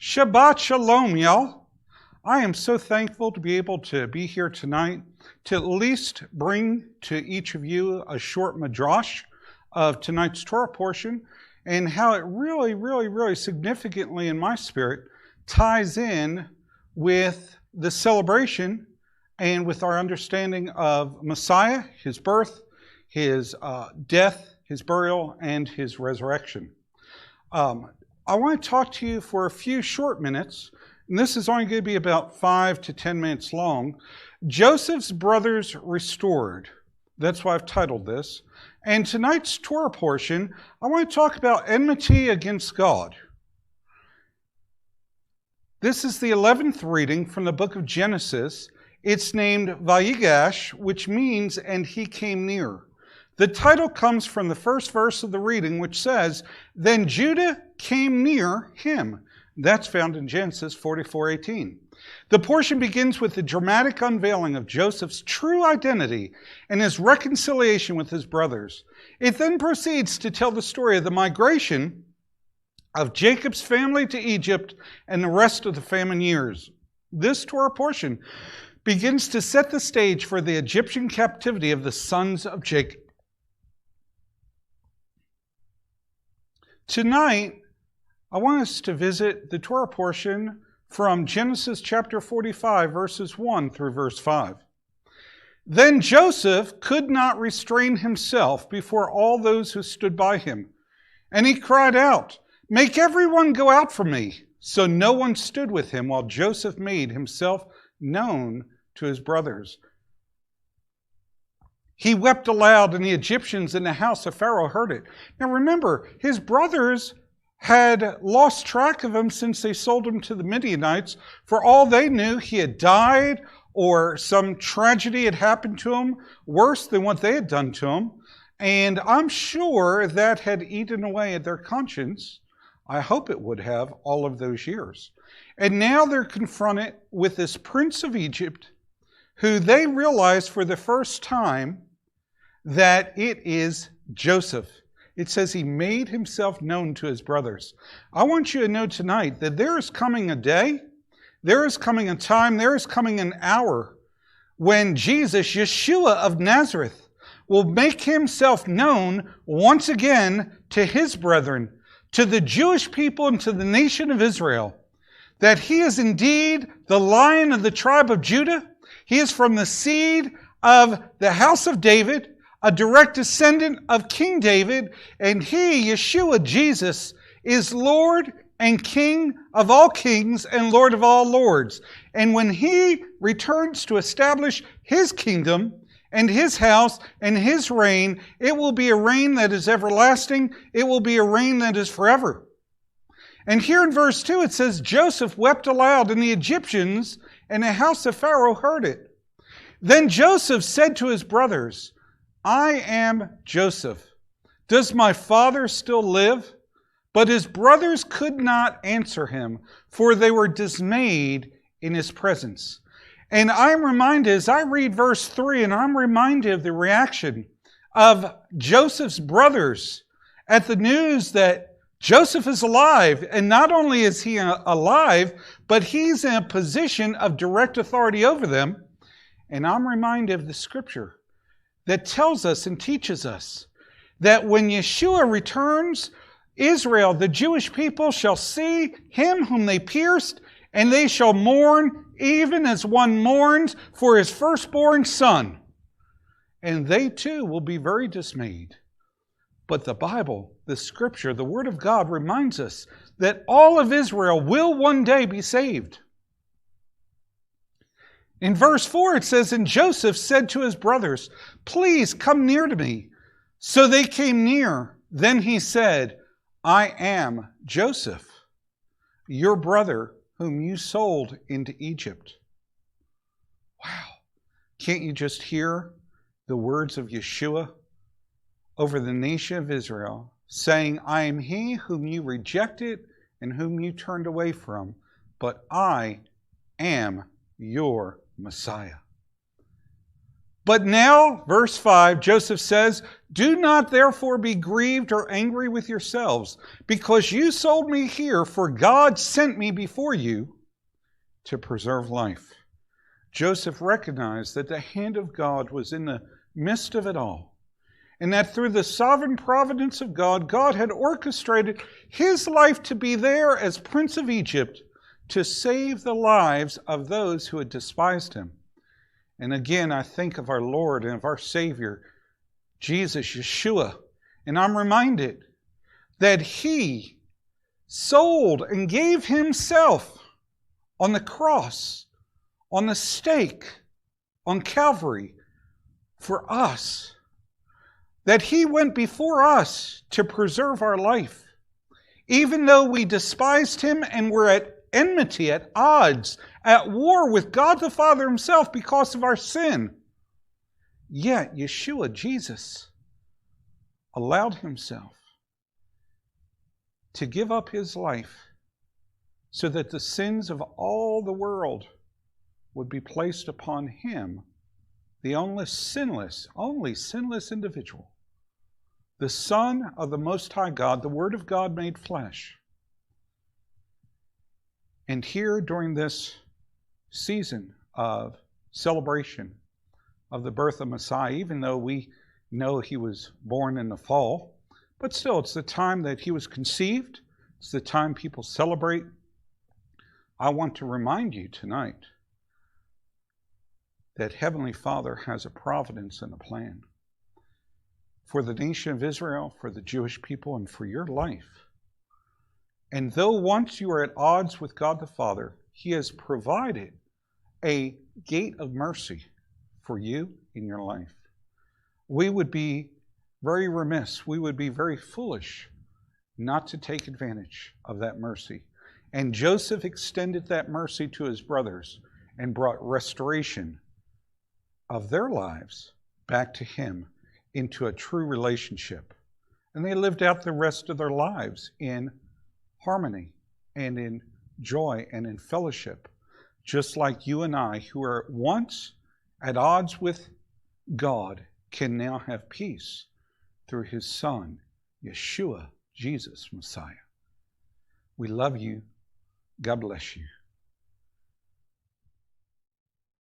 Shabbat Shalom, y'all. I am so thankful to be able to be here tonight to at least bring to each of you a short midrash of tonight's Torah portion and how it really significantly in my spirit ties in with the celebration and with our understanding of Messiah, his birth, his death, his burial, and his resurrection. I want to talk to you for a few short minutes, and this is only going to be about 5 to 10 minutes long. Joseph's brothers restored. That's why I've titled this. And tonight's Torah portion, I want to talk about enmity against God. This is the 11th reading from the book of Genesis. It's named Vayigash, which means, and he came near. The title comes from the first verse of the reading, which says, Then Judah came near him. That's found in Genesis 44:18. The portion begins with the dramatic unveiling of Joseph's true identity and his reconciliation with his brothers. It then proceeds to tell the story of the migration of Jacob's family to Egypt and the rest of the famine years. This Torah portion begins to set the stage for the Egyptian captivity of the sons of Jacob. Tonight, I want us to visit the Torah portion from Genesis chapter 45, verses 1 through verse 5. Then Joseph could not restrain himself before all those who stood by him, and he cried out, Make everyone go out from me. So no one stood with him while Joseph made himself known to his brothers. He wept aloud, and the Egyptians in the house of Pharaoh heard it. Now remember, his brothers had lost track of him since they sold him to the Midianites. For all they knew, he had died or some tragedy had happened to him worse than what they had done to him. And I'm sure that had eaten away at their conscience. I hope it would have all of those years. And now they're confronted with this prince of Egypt who they realize for the first time that it is Joseph. It says he made himself known to his brothers. I want you to know tonight that there is coming a day, there is coming a time, there is coming an hour when Jesus, Yeshua of Nazareth, will make himself known once again to his brethren, to the Jewish people and to the nation of Israel, that he is indeed the Lion of the tribe of Judah. He is from the seed of the house of David, a direct descendant of King David, and he, Yeshua, Jesus, is Lord and King of all kings and Lord of all lords. And when he returns to establish his kingdom and his house and his reign, it will be a reign that is everlasting. It will be a reign that is forever. And here in verse 2 it says, Joseph wept aloud, and the Egyptians and the house of Pharaoh heard it. Then Joseph said to his brothers, I am Joseph. Does my father still live? But his brothers could not answer him, for they were dismayed in his presence. And I'm reminded, as I read verse 3, and I'm reminded of the reaction of Joseph's brothers at the news that Joseph is alive. And not only is he alive, but he's in a position of direct authority over them. And I'm reminded of the scripture that tells us and teaches us that when Yeshua returns, Israel, the Jewish people, shall see him whom they pierced, and they shall mourn even as one mourns for his firstborn son. And they too will be very dismayed. But the Bible, the scripture, the word of God reminds us that all of Israel will one day be saved. In verse 4 it says, And Joseph said to his brothers, Please come near to me. So they came near. Then he said, I am Joseph, your brother, whom you sold into Egypt. Wow. Can't you just hear the words of Yeshua over the nation of Israel, saying, I am he whom you rejected and whom you turned away from, but I am your Messiah. But now, verse 5, Joseph says, "Do not therefore be grieved or angry with yourselves, because you sold me here, for God sent me before you to preserve life." Joseph recognized that the hand of God was in the midst of it all, and that through the sovereign providence of God, God had orchestrated his life to be there as Prince of Egypt to save the lives of those who had despised him. And again, I think of our Lord and of our Savior, Jesus, Yeshua, and I'm reminded that he sold and gave himself on the cross, on the stake, on Calvary, for us. That he went before us to preserve our life. Even though we despised him and were at enmity, at odds, at war with God the Father himself because of our sin, yet Yeshua, Jesus, allowed himself to give up his life so that the sins of all the world would be placed upon him, the only sinless individual, the Son of the Most High God, the Word of God made flesh. And here during this season of celebration of the birth of Messiah, even though we know he was born in the fall, but still it's the time that he was conceived, it's the time people celebrate. I want to remind you tonight that Heavenly Father has a providence and a plan for the nation of Israel, for the Jewish people, and for your life. And though once you are at odds with God the Father, he has provided a gate of mercy for you in your life. We would be very remiss, we would be very foolish not to take advantage of that mercy. And Joseph extended that mercy to his brothers and brought restoration of their lives back to him into a true relationship. And they lived out the rest of their lives in harmony and in joy and in fellowship, just like you and I, who are once at odds with God, can now have peace through his Son, Yeshua, Jesus, Messiah. We love you. God bless you.